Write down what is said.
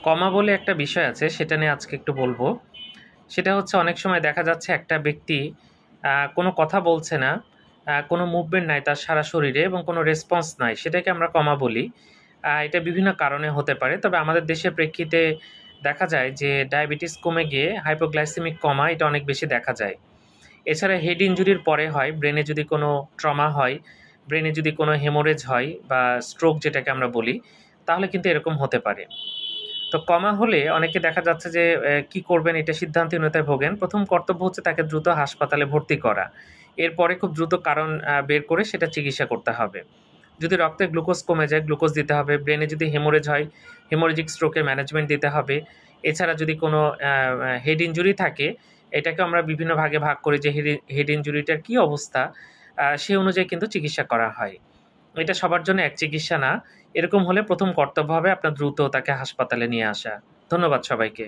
কমা বলে একটা বিষয় আছে, সেটা নিয়ে আজকে একটু বলবো। সেটা হচ্ছে অনেক সময় দেখা যাচ্ছে একটা ব্যক্তি কোনো কথা বলছে না, কোনো মুভমেন্ট নাই তার সারা শরীরে এবং কোনো রেসপন্স নাই। সেটাকে আমরা কমা বলি। এটা বিভিন্ন কারণে হতে পারে। তবে আমাদের দেশের প্রেক্ষিতে দেখা যায় যে ডায়াবেটিস কমে গিয়ে হাইপোগ্লাইসেমিক কমা এটা অনেক বেশি দেখা যায়। এছাড়া হেড ইনজুরির পরে হয়, ব্রেনে যদি কোনো ট্রমা হয়, ব্রেনে যদি কোনো হেমোরেজ হয় বা স্ট্রোক যেটাকে আমরা বলি, তাহলে কিন্তু এরকম হতে পারে। তো কমা হলে অনেকে দেখা যাচ্ছে যে কি করবেন এটা সিদ্ধান্তহীনতায় ভোগেন। প্রথম কর্তব্য হচ্ছে তাকে দ্রুত হাসপাতালে ভর্তি করা। এরপরে খুব দ্রুত কারণ বের করে সেটা চিকিৎসা করতে হবে। যদি রক্তে গ্লুকোজ কমে যায়, গ্লুকোজ দিতে হবে। ব্রেনে যদি হেমোরেজ হয়, হেমোরেজিক স্ট্রোকের ম্যানেজমেন্ট দিতে হবে। এছাড়া যদি কোনো হেড ইনজুরি থাকে, এটাকে আমরা বিভিন্ন ভাগে ভাগ করি যে হেড ইনজুরিটার কী অবস্থা, সে অনুযায়ী কিন্তু চিকিৎসা করা হয়। এটা সবার জন্য এক চিকিৎসা না। এরকম হলে প্রথম কর্তব্য হবে আপনার দ্রুত তাকে হাসপাতালে নিয়ে আসা। ধন্যবাদ সবাইকে।